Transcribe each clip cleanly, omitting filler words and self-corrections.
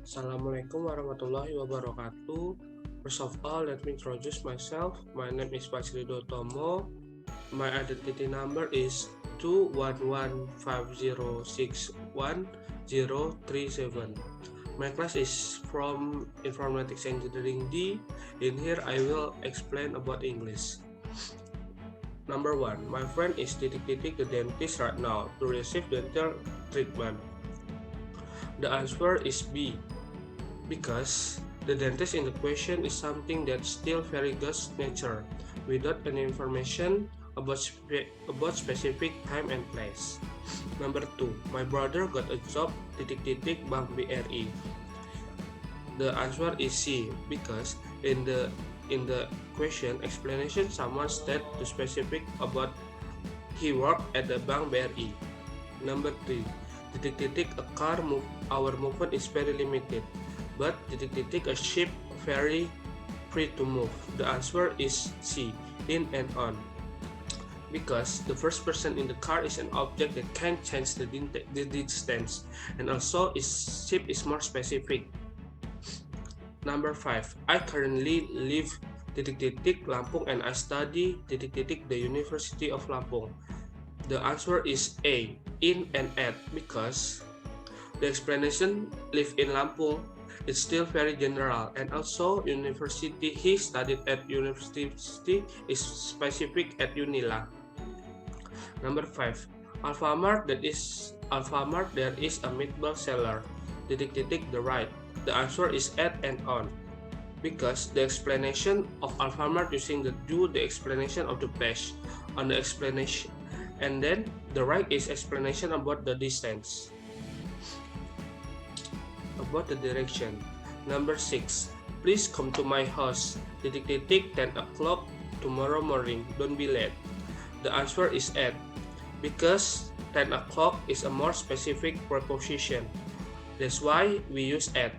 Assalamualaikum warahmatullahi wabarakatuh. First of all, let me introduce myself. My name is Ridho Utomo. My identity number is 21150610037. My class is from Informatics Engineering D. In here, I will explain about English. Number 1. My friend is the dentist right now to receive dental treatment. The answer is B, because the dentist in the question is something that's still very ghost nature, without any information about specific time and place. Number 2. My brother got a job Bank BRI. The answer is C, because in the question explanation someone state to specific about he worked at the Bank BRI. Number 3. A car our movement is very limited, but a ship very free to move. The answer is C, in and on, because the first person in the car is an object that can change the distance, and also ship is more specific. Number 5. I currently live Lampung and I study the University of Lampung. The answer is A, in and at, because the explanation live in Lampung is still very general, and also university he studied at university is specific at Unila. Number 5. Alfamart there is a meatball seller. The right. The answer is at and on, because the explanation of Alfamart using the explanation of the page on the explanation, and then the right is explanation about the distance, about the direction. Number 6. Please come to my house 10 o'clock tomorrow morning, don't be late. The answer is at, because 10 o'clock is a more specific preposition, that's why we use at.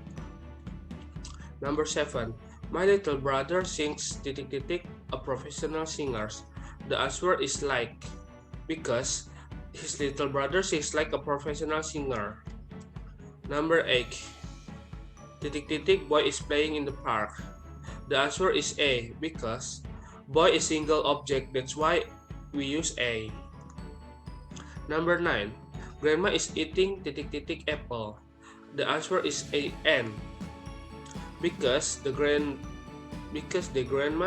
Number 7. My little brother sings a professional singer. The answer is like, because his little brother sings like a professional singer. Number 8. Boy is playing in the park. The answer is A, because boy is single object, that's why we use A. Number 9. Grandma is eating apple. The answer is A, N, because the grandma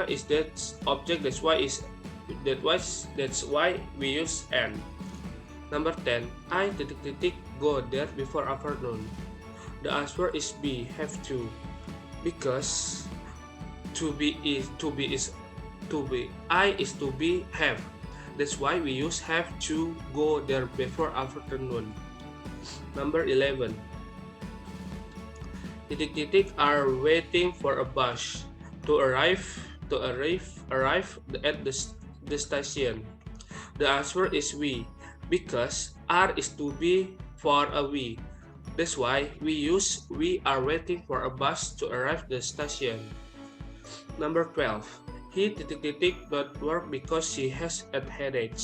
is that object, that's why we use N. Number 10. I go there before afternoon. The answer is B, have to, because I is to be have, that's why we use have to go there before afternoon. Number 11. Are waiting for a bus to arrive at the station. The answer is we, because are is to be for a we, that's why we use we are waiting for a bus to arrive the station. Number 12. He not work because he has a headache.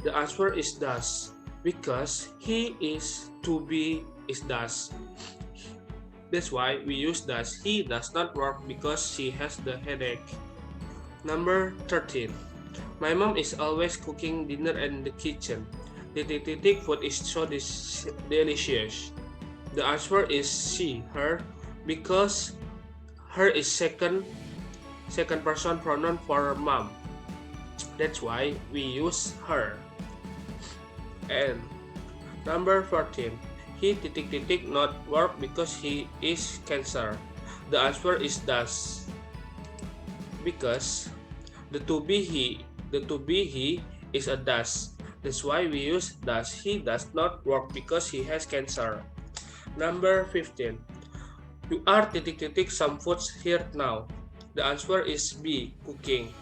The answer is does, because he is to be is does, that's why we use does. He does not work because she has the headache. Number 13. My mom is always cooking dinner in the kitchen. Food is so delicious. The answer is she, her, because her is second person pronoun for mom. That's why we use her. And number 14. He not work because he is cancer. The answer is does, because the to be he is a does. That's why we use does. He does not work because he has cancer. Number 15. You are some foods here now. The answer is B, cooking,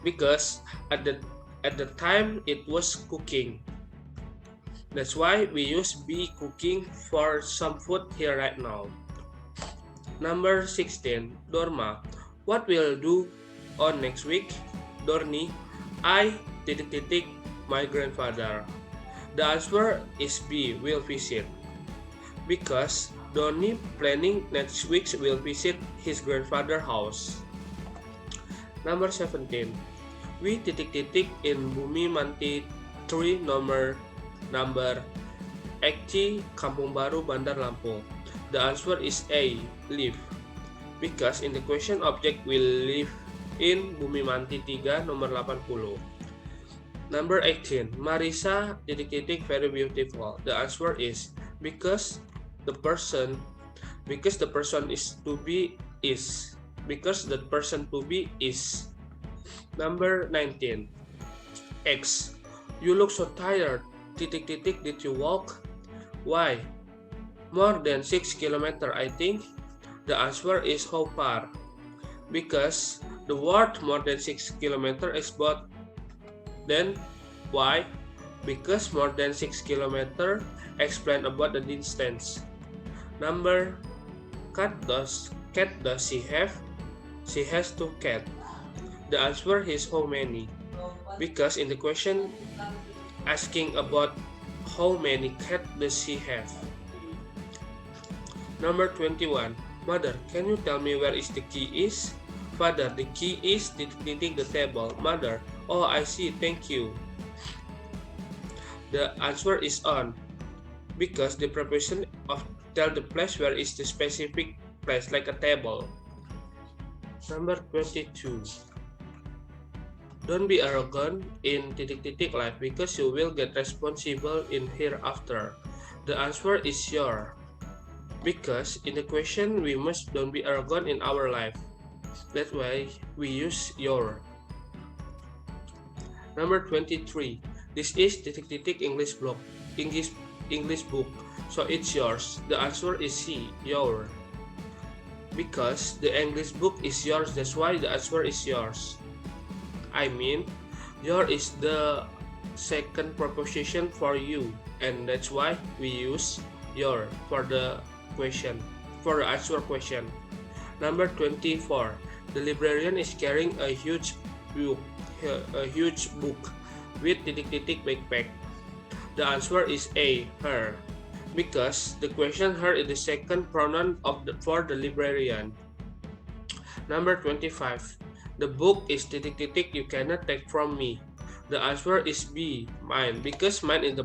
because at the time it was cooking. That's why we use be cooking for some food here right now. Number 16. Dorma. What will do on next week? Dorni. I my grandfather. The answer is B, will visit, because Donnie planning next week will visit his grandfather's house. Number 17. We in Bumi Manti 3 number 80 Kampung Baru Bandar Lampung. The answer is A. Live. Because in the question object will live in Bumi Manti 3 nomor 80. Number 18. Marisa very beautiful. The answer is because the person is to be is. Because the person to be is. Number 19. X. You look so tired. Did you walk? Why? More than 6 kilometers, I think. The answer is how far? Because the word more than 6 kilometers is both. Then why? Because more than 6 kilometers explain about the distance. Number cat does she have? She has 2 cats. The answer is how many? Because in the question asking about how many cats does she have. Number 21. Mother, can you tell me where is the key is? Father, the key is the table. Mother, oh I see, thank you. The answer is on. Because the preposition of tell the place where is the specific place like a table. Number 22. Don't be arrogant in life because you will get responsible in hereafter. The answer is your. Because in the question we must don't be arrogant in our life. That's why we use your. Number 23. This is English book. So it's yours. The answer is C, your. Because the English book is yours, that's why the answer is yours. I mean, your is the second preposition for you, and that's why we use your for the question, for the answer question. Number 24. The librarian is carrying a huge book with backpack. The answer is A, her. Because the question her is the second pronoun for the librarian. Number 25. The book is you cannot take from me. The answer is B, mine. Because mine is the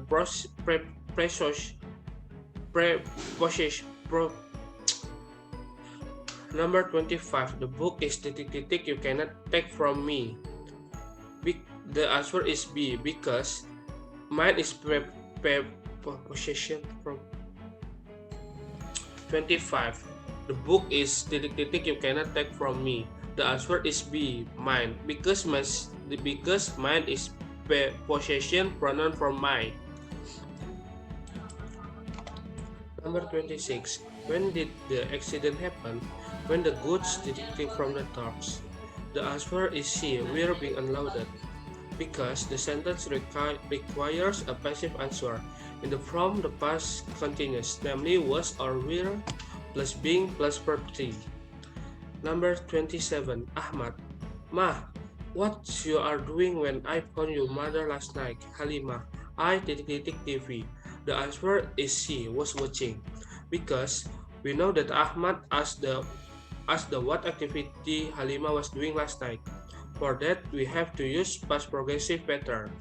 Number 25. The book is you cannot take from me. The answer is B, because mine is possession from. 25. The book is you cannot take from me. The answer is B, mine, because mine is possession pronoun from mine. Number 26. When did the accident happen? When the goods detected from the trucks. The answer is C, we're being unloaded. Because the sentence requires a passive answer in the form the past continuous, namely was or were plus being plus verb 3. Number 27. Ahmad. Ma, what you are doing when I phoned your mother last night? Halima. I TV. The answer is C, was watching. Because we know that Ahmad asked the what activity Halima was doing last night. For that, we have to use past progressive pattern.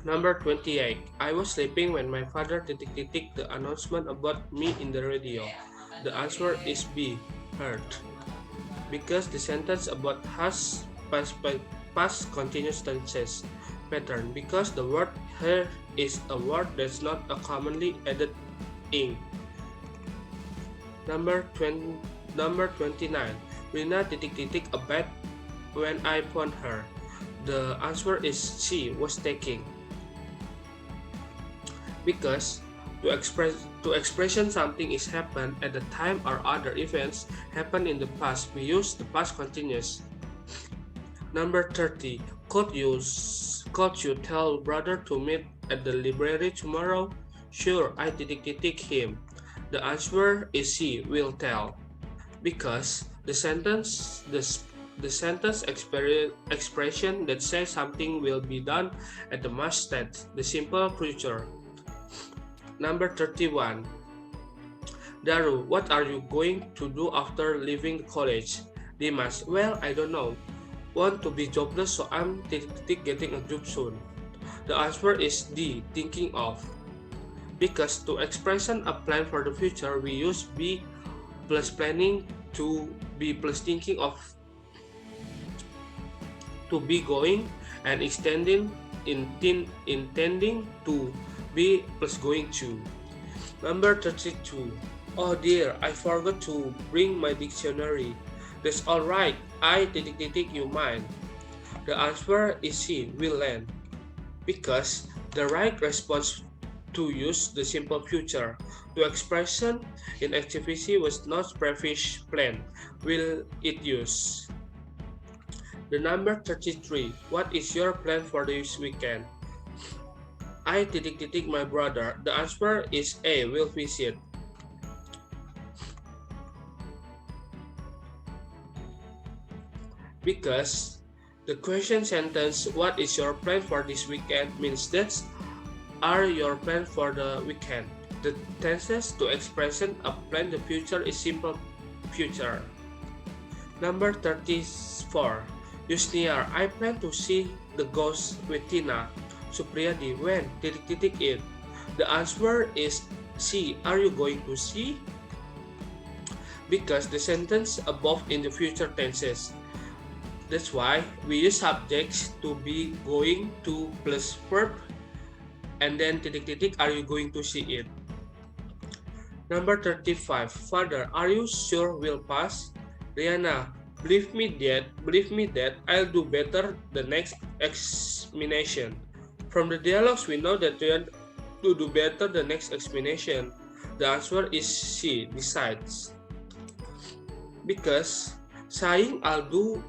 Number 28. I was sleeping when my father the announcement about me in the radio. The answer is B, heard. Because the sentence about has past continuous tenses pattern. Because the word her is a word that's not a commonly added ing. Number 29. Rina a bath when I phoned her. The answer is C, was taking. Because to expression something is happened at the time or other events happen in the past, we use the past continuous. Number 30. Could you tell brother to meet at the library tomorrow? Sure, I him. The answer is C, will tell. Because the sentence expression that says something will be done at the must state, the simple future. Number 31. Daru, what are you going to do after leaving college? Dimas, well, I don't know. Want to be jobless, so I'm getting a job soon. The answer is D, thinking of. Because to expression a plan for the future, we use be plus planning to be plus thinking of to be going and extending intending to be plus going to. Number 32. Oh dear, I forgot to bring my dictionary. That's alright, you mine. The answer is C, will land. Because the right response to use the simple future to expression in activity was not previous plan. Will it use? The number 33. What is your plan for this weekend? My brother. The answer is A, will visit. Because the question sentence, what is your plan for this weekend, means that's are your plan for the weekend. The tenses to expression a plan the future is simple future. Number 34. Yusniar, I plan to see the ghost with Tina. Supriyadi, when? It. The answer is C. Are you going to see? Because the sentence above in the future tenses. That's why we use subjects to be going to plus verb and then are you going to see it? Number 35. Father, are you sure we'll pass? Rihanna, believe me that I'll do better the next examination. From the dialogues, we know that Rihanna to do better the next examination. The answer is C, decides. Because saying I'll do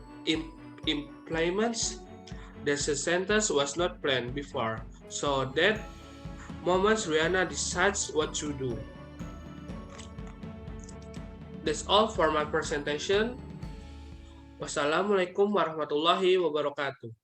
implements that the sentence was not planned before. So that moments Rihanna decides what to do. That's all for my presentation. Wassalamualaikum warahmatullahi wabarakatuh.